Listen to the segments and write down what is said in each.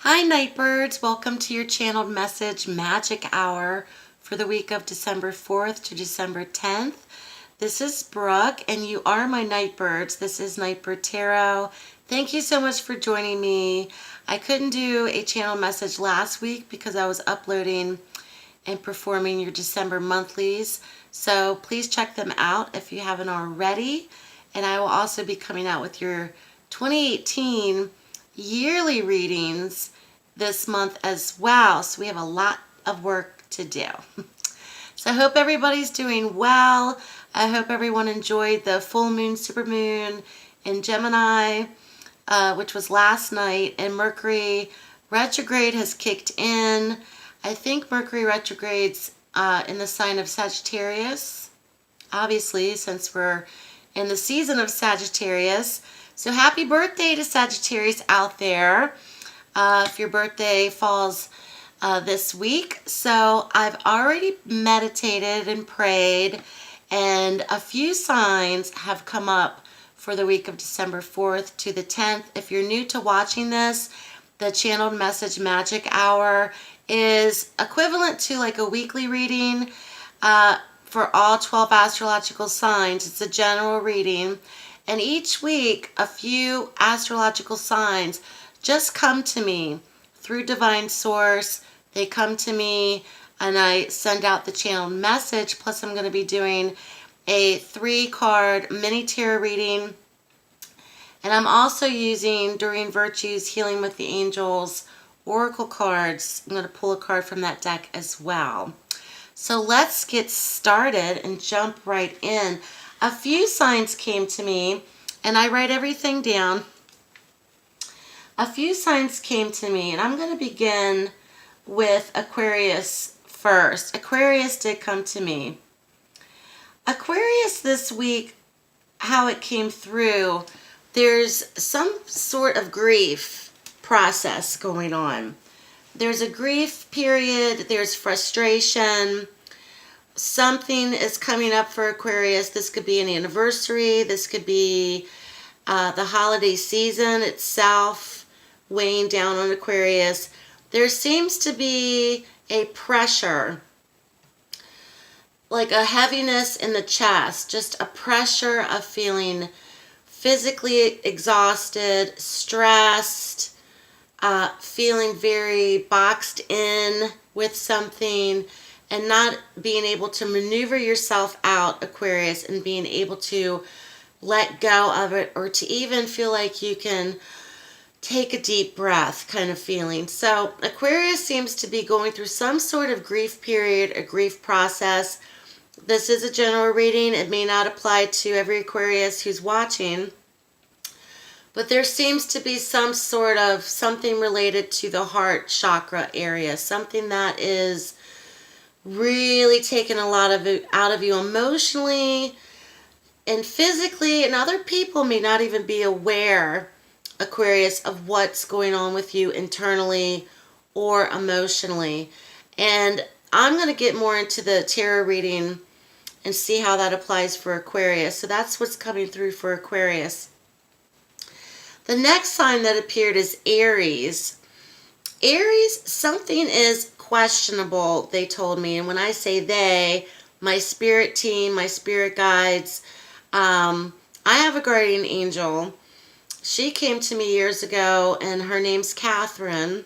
Hi Nightbirds, welcome to your channeled message Magic Hour for the week of December 4th to December 10th. This is Brooke and you are my Nightbirds. This is Nightbird Tarot. Thank you so much for joining me. I couldn't do a channel message last week because I was uploading and performing your December monthlies. So please check them out if you haven't already. And I will also be coming out with your 2018 yearly readings this month as well. So we have a lot of work to do. So I hope everybody's doing well. I hope everyone enjoyed the full moon, super moon in Gemini, which was last night, and Mercury retrograde has kicked in. I think Mercury retrogrades in the sign of Sagittarius, obviously, since we're in the season of Sagittarius. So happy birthday to Sagittarius out there, if your birthday falls this week. So I've already meditated and prayed, and a few signs have come up for the week of December 4th to the 10th. If you're new to watching this, the channeled message Magic Hour is equivalent to like a weekly reading for all 12 astrological signs. It's a general reading. And each week, a few astrological signs just come to me through Divine Source. They come to me and I send out the channeled message. Plus, I'm going to be doing a 3-card mini tarot reading. And I'm also using Doreen Virtue's Healing with the Angels Oracle cards. I'm going to pull a card from that deck as well. So let's get started and jump right in. A few signs came to me, and I write everything down. A few signs came to me, and I'm going to begin with Aquarius first. Aquarius did come to me. Aquarius this week, how it came through, there's some sort of grief process going on. There's a grief period, there's frustration. Something is coming up for Aquarius. This could be an anniversary. This could be the holiday season itself weighing down on Aquarius. There seems to be a pressure, like a heaviness in the chest, just a pressure of feeling physically exhausted, stressed, feeling very boxed in with something, and not being able to maneuver yourself out, Aquarius, and being able to let go of it, or to even feel like you can take a deep breath kind of feeling. So Aquarius seems to be going through some sort of grief period, a grief process. This is a general reading. It may not apply to every Aquarius who's watching, but there seems to be some sort of something related to the heart chakra area, something that is really taking a lot of it out of you emotionally and physically, and other people may not even be aware, Aquarius, of what's going on with you internally or emotionally. And I'm going to get more into the tarot reading and see how that applies for Aquarius. So that's what's coming through for Aquarius. The next sign that appeared is Aries. Aries, something is questionable, they told me. And when I say they, my spirit team, my spirit guides, I have a guardian angel. She came to me years ago, and her name's Catherine.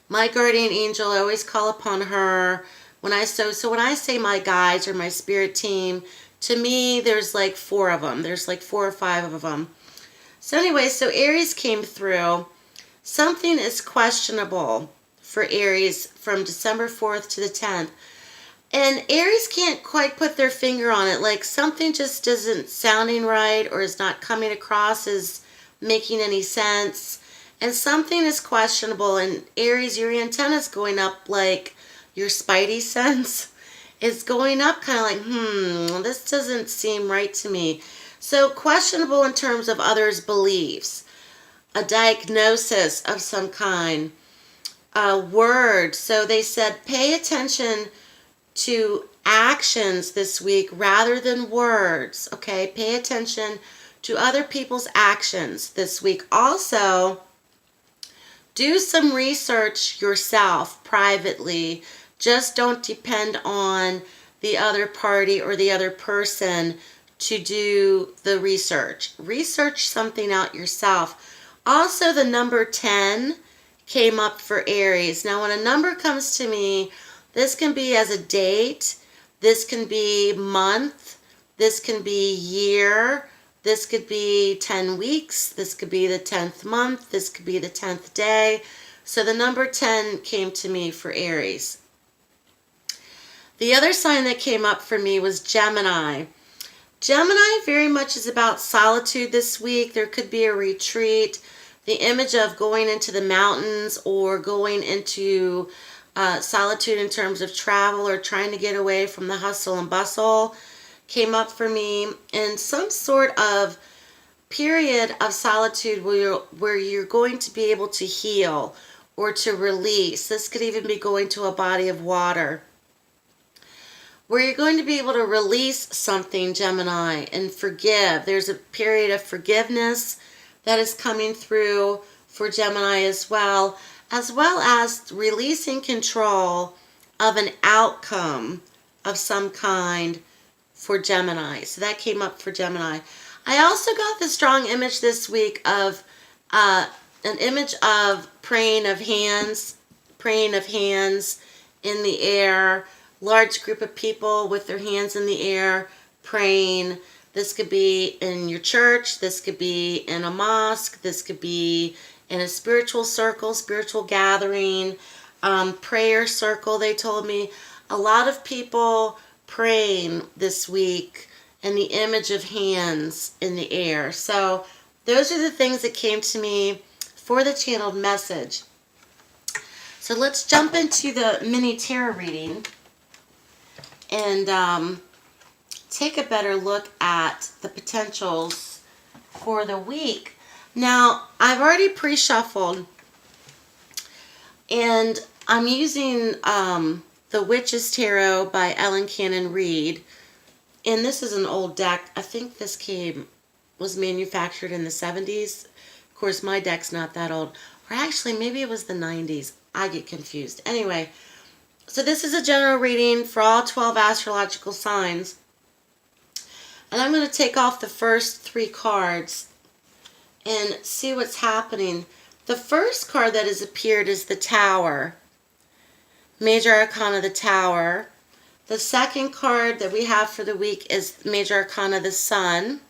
My guardian angel, I always call upon her when so when I say my guides or my spirit team, to me there's like 4 of them. There's like 4 or 5 of them. So anyway, so Aries came through. Something is questionable for Aries from December 4th to the 10th. And Aries can't quite put their finger on it. Like something just isn't sounding right, or is not coming across as making any sense. And something is questionable. And Aries, your antenna's going up, like your spidey sense is going up, kind of like, this doesn't seem right to me. So questionable in terms of others' beliefs. A diagnosis of some kind. A word. So they said pay attention to actions this week rather than words. Okay, pay attention to other people's actions this week. Also, do some research yourself privately. Just don't depend on the other party or the other person to do the research. Research something out yourself. Also, the number 10 came up for Aries. Now, when a number comes to me, this can be as a date, this can be month, this can be year, this could be 10 weeks, this could be the 10th month, this could be the 10th day. So the number 10 came to me for Aries. The other sign that came up for me was Gemini. Gemini very much is about solitude this week. There could be a retreat. The image of going into the mountains or going into solitude in terms of travel or trying to get away from the hustle and bustle came up for me, and some sort of period of solitude where you're going to be able to heal or to release. This could even be going to a body of water where you're going to be able to release something, Gemini, and forgive. There's a period of forgiveness that is coming through for Gemini as well as releasing control of an outcome of some kind for Gemini. So that came up for Gemini. I also got the strong image this week of an image of praying of hands in the air, large group of people with their hands in the air praying. This could be in your church, this could be in a mosque, this could be in a spiritual circle, spiritual gathering, prayer circle, they told me. A lot of people praying this week and the image of hands in the air. So those are the things that came to me for the channeled message. So let's jump into the mini tarot reading and take a better look at the potentials for the week. Now, I've already pre-shuffled, and I'm using the Witch's Tarot by Ellen Cannon Reed. And this is an old deck. I think this was manufactured in the 70s. Of course, my deck's not that old. Or actually, maybe it was the 90s. I get confused. Anyway, so this is a general reading for all 12 astrological signs. And I'm going to take off the first 3 cards and see what's happening. The first card that has appeared is the Tower. Major Arcana, the Tower. The second card that we have for the week is Major Arcana, the Sun.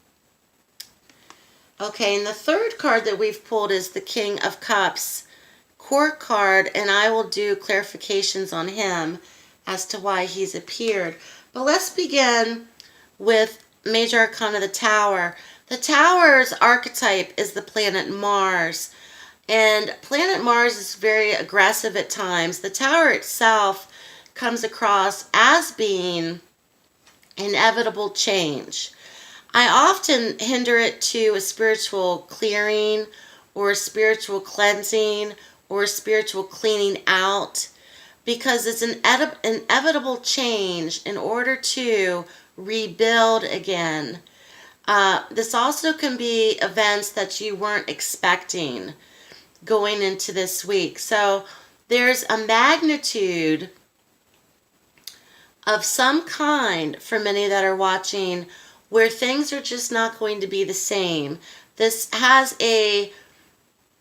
Okay, and the third card that we've pulled is the King of Cups, Court card, and I will do clarifications on him as to why he's appeared. But let's begin with Major Arcana, the Tower. The Tower's archetype is the planet Mars. And planet Mars is very aggressive at times. The Tower itself comes across as being inevitable change. I often hinder it to a spiritual clearing or a spiritual cleansing or a spiritual cleaning out, because it's an inevitable change in order to rebuild again. This also can be events that you weren't expecting going into this week. So there's a magnitude of some kind for many that are watching where things are just not going to be the same. This has a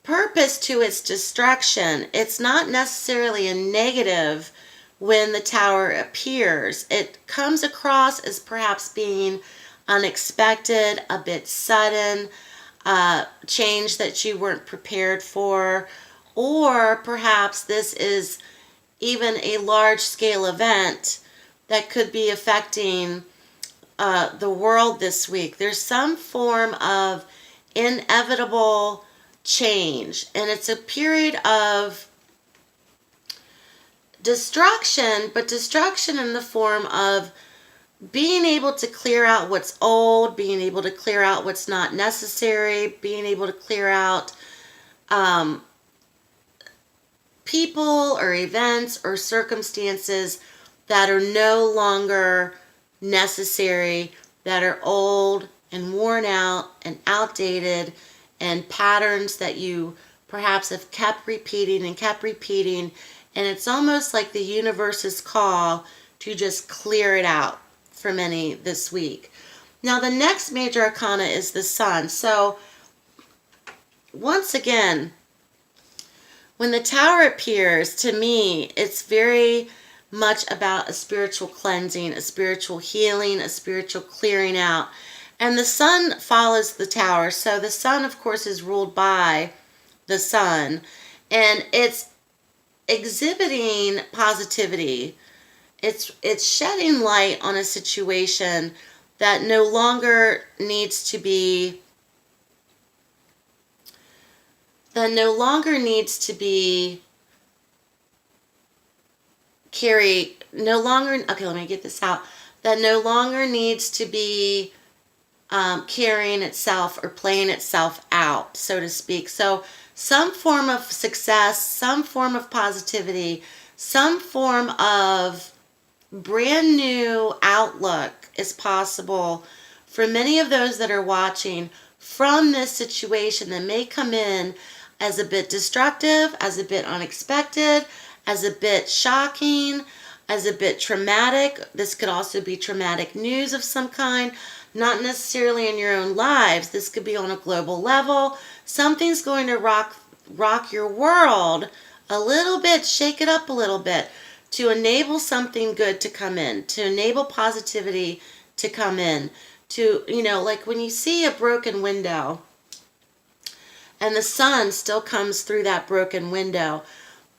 purpose to its destruction. It's not necessarily a negative when the Tower appears. It comes across as perhaps being unexpected, a bit sudden, change that you weren't prepared for, or perhaps this is even a large-scale event that could be affecting the world this week. There's some form of inevitable change, and it's a period of destruction, but destruction in the form of being able to clear out what's old, being able to clear out what's not necessary, being able to clear out people or events or circumstances that are no longer necessary, that are old and worn out and outdated, and patterns that you perhaps have kept repeating and kept repeating, and it's almost like the universe's call to just clear it out for many this week. Now, the next major arcana is the Sun. So, once again, when the Tower appears, to me, it's very much about a spiritual cleansing, a spiritual healing, a spiritual clearing out. And the Sun follows the Tower. So the Sun, of course, is ruled by the Sun. And it's exhibiting positivity. It's shedding light on a situation that no longer needs to be okay, let me get this out, that no longer needs to be carrying itself or playing itself out, so to speak. So some form of success, some form of positivity, some form of brand new outlook is possible for many of those that are watching from this situation that may come in as a bit destructive, as a bit unexpected, as a bit shocking, as a bit traumatic. This could also be traumatic news of some kind, not necessarily in your own lives. This could be on a global level. Something's going to rock your world a little bit, shake it up a little bit, to enable something good to come in, to enable positivity to come in, to, like when you see a broken window and the sun still comes through that broken window,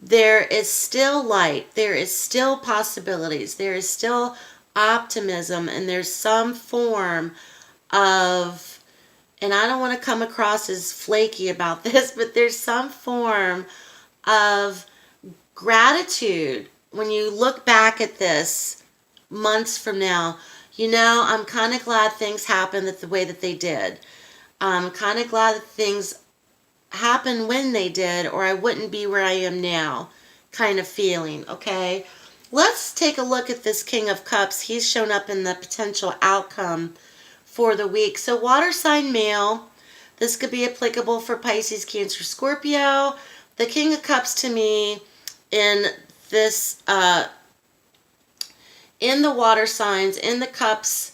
there is still light, there is still possibilities, there is still optimism, and there's some form of, and I don't want to come across as flaky about this, but there's some form of gratitude when you look back at this months from now. I'm kind of glad things happened the way that they did. I'm kind of glad that things happened when they did, or I wouldn't be where I am now kind of feeling, okay? Let's take a look at this King of Cups. He's shown up in the potential outcome for the week. So water sign male, this could be applicable for Pisces, Cancer, Scorpio. The King of Cups to me in this in the water signs, in the cups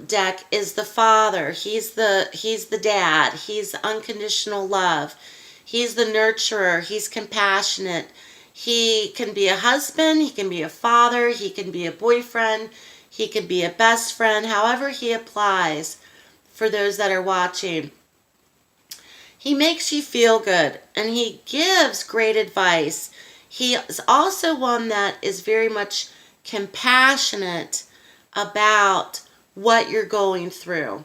deck, is the father. He's the dad. He's unconditional love. He's the nurturer. He's compassionate. He can be a husband. He can be a father. He can be a boyfriend. He can be a best friend. However he applies for those that are watching. He makes you feel good, and he gives great advice. He is also one that is very much compassionate about what you're going through.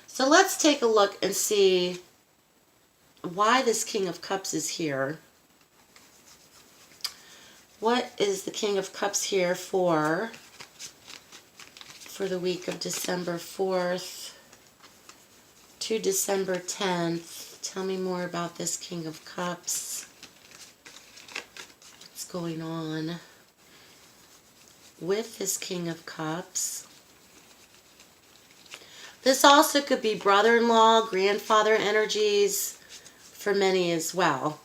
So let's take a look and see why this King of Cups is here. What is the King of Cups here for the week of December 4th to December 10th? Tell me more about this King of Cups. What's going on with this King of Cups? This also could be brother-in-law, grandfather energies for many as well.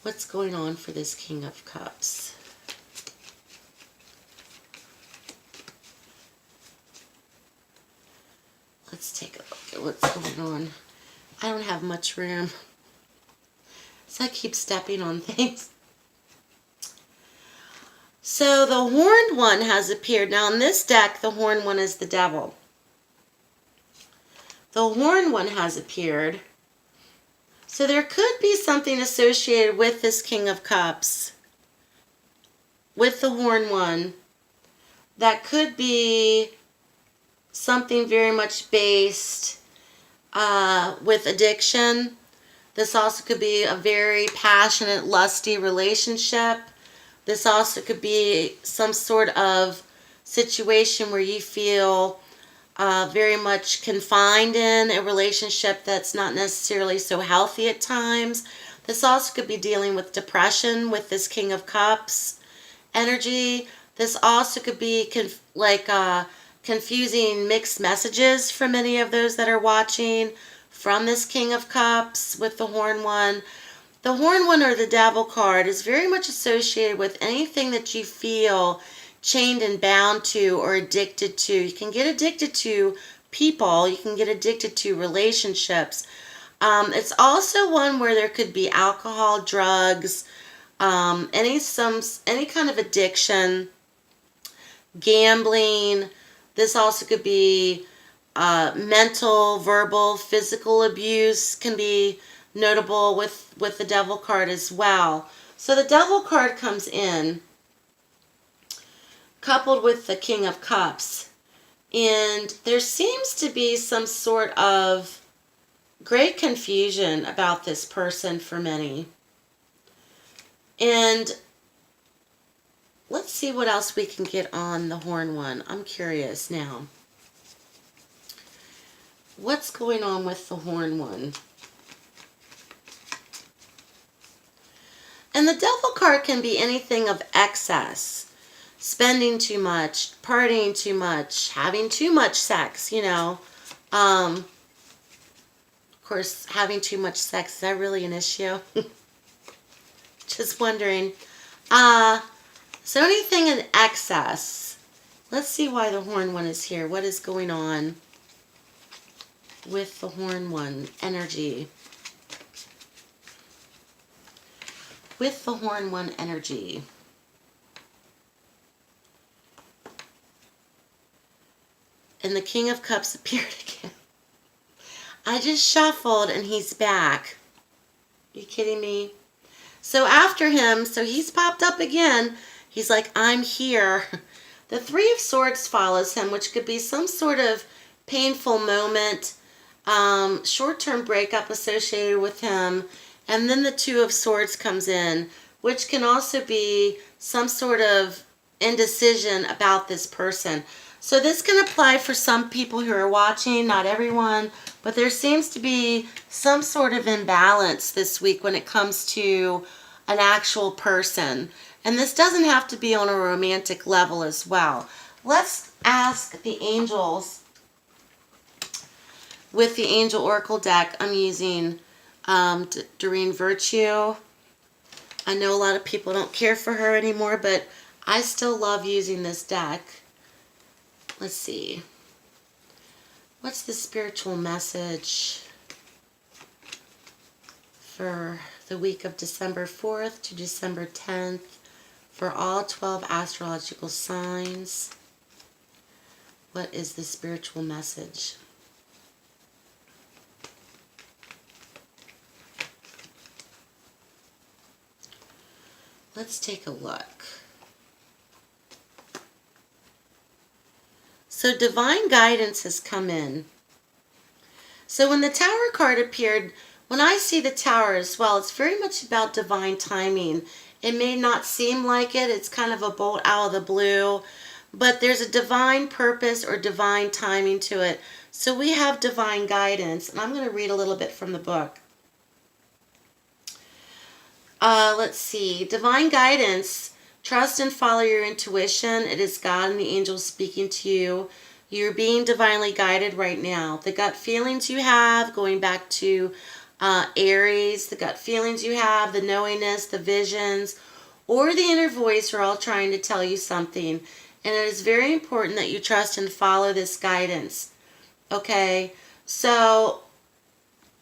What's going on for this King of Cups? Let's take a look at what's going on. I don't have much room, so I keep stepping on things. So the horned one has appeared. Now in this deck, the horned one is the devil. The horned one has appeared. So there could be something associated with this King of Cups, with the horned one, that could be something very much based with addiction. This also could be a very passionate, lusty relationship. This also could be some sort of situation where you feel very much confined in a relationship that's not necessarily so healthy at times. This also could be dealing with depression with this King of Cups energy. This also could be confusing mixed messages for many of those that are watching from this King of Cups with the Horn One. The Horn One, or the Devil card, is very much associated with anything that you feel chained and bound to or addicted to. You can get addicted to people. You can get addicted to relationships. It's also one where there could be alcohol, drugs, any kind of addiction, gambling. This also could be mental, verbal, physical abuse can be notable with the Devil card as well. So the Devil card comes in coupled with the King of Cups, and there seems to be some sort of great confusion about this person for many. And let's see what else we can get on the Horn One. I'm curious now. What's going on with the Horn One? And the Devil card can be anything of excess. Spending too much, partying too much, having too much sex, you know. Of course, having too much sex, is that really an issue? Just wondering. So anything in excess. Let's see why the Horn One is here. What is going on with the Horn One energy? With the Horn One energy. And the King of Cups appeared again. I just shuffled and he's back. Are you kidding me? So after him, so he's popped up again. He's like, I'm here. The Three of Swords follows him, which could be some sort of painful moment, short-term breakup associated with him. And then the Two of Swords comes in, which can also be some sort of indecision about this person. So this can apply for some people who are watching, not everyone, but there seems to be some sort of imbalance this week when it comes to an actual person. And this doesn't have to be on a romantic level as well. Let's ask the angels with the Angel Oracle deck. I'm using Doreen Virtue. I know a lot of people don't care for her anymore, but I still love using this deck. Let's see. What's the spiritual message for the week of December 4th to December 10th for all 12 astrological signs? What is the spiritual message? Let's take a look. So divine guidance has come in. So when the Tower card appeared, when I see the Tower as well, it's very much about divine timing. It may not seem like it. It's kind of a bolt out of the blue. But there's a divine purpose or divine timing to it. So we have divine guidance. And I'm going to read a little bit from the book. Let's see. Divine guidance. Trust and follow your intuition. It is God and the angels speaking to you. You're being divinely guided right now. The gut feelings you have, going back to Aries, the gut feelings you have, the knowingness, the visions, or the inner voice are all trying to tell you something. And it is very important that you trust and follow this guidance. Okay? So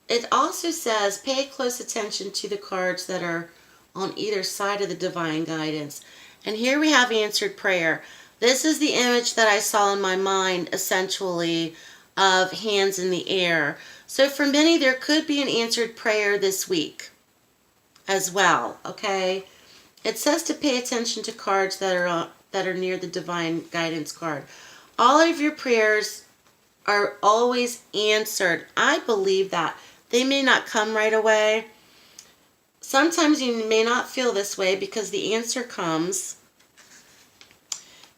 it also says pay close attention to the cards that are on either side of the divine guidance. And here we have answered prayer. This is the image that I saw in my mind, essentially, of hands in the air. So for many, there could be an answered prayer this week as well, okay? It says to pay attention to cards that are near the divine guidance card. All of your prayers are always answered. I believe that. They may not come right away. Sometimes you may not feel this way because the answer comes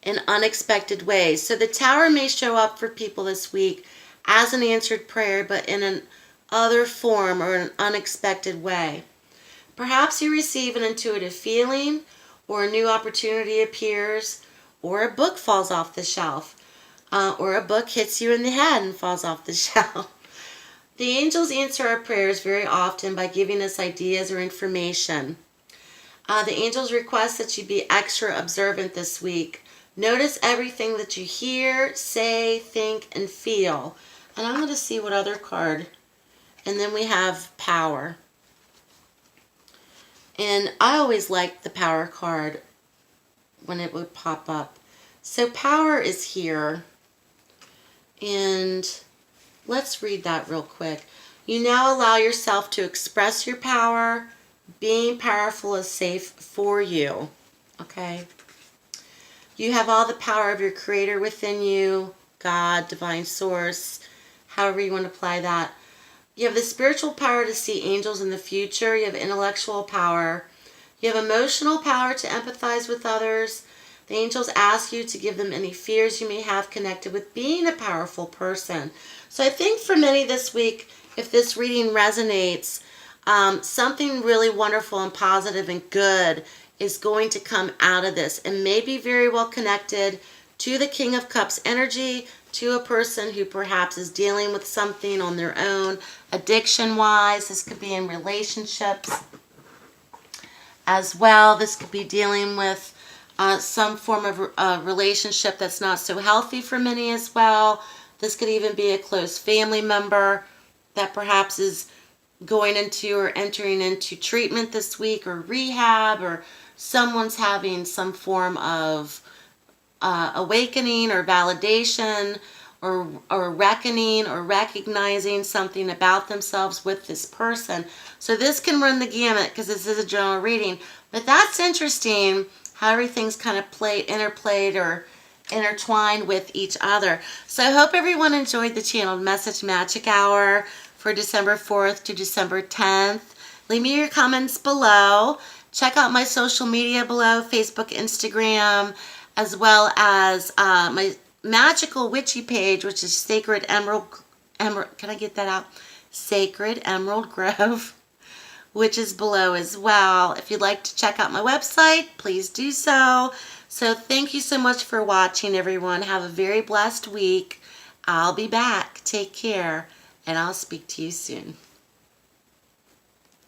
in unexpected ways. So the Tower may show up for people this week as an answered prayer, but in an other form or an unexpected way. Perhaps you receive an intuitive feeling, or a new opportunity appears, or a book falls off the shelf, or a book hits you in the head and falls off the shelf. The angels answer our prayers very often by giving us ideas or information. The angels request that you be extra observant this week. Notice everything that you hear, say, think, and feel. And I'm going to see what other card. And then we have power. And I always liked the power card when it would pop up. So power is here. And let's read that real quick. You now allow yourself to express your power. Being powerful is safe for you. Okay? You have all the power of your Creator within you. God, divine source, however you want to apply that. You have the spiritual power to see angels in the future. You have intellectual power. You have emotional power to empathize with others. The angels ask you to give them any fears you may have connected with being a powerful person. So I think for many this week, if this reading resonates, something really wonderful and positive and good is going to come out of this, and may be very well connected to the King of Cups energy, to a person who perhaps is dealing with something on their own, addiction-wise. This could be in relationships as well. This could be dealing with some form of relationship that's not so healthy for many as well. This could even be a close family member that perhaps is going into or entering into treatment this week, or rehab, or someone's having some form of awakening or validation, or reckoning or recognizing something about themselves with this person. So this can run the gamut because this is a general reading. But that's interesting how everything's kind of interplayed or intertwined with each other. So I hope everyone enjoyed the channeled message magic hour for December 4th to December 10th. Leave me your comments below. Check out my social media below, Facebook, Instagram, as well as my magical witchy page, which is Sacred Emerald, can I get that out? Sacred Emerald Grove, which is below as well. If you'd like to check out my website, please do so. So thank you so much for watching, everyone. Have a very blessed week. I'll be back. Take care, and I'll speak to you soon.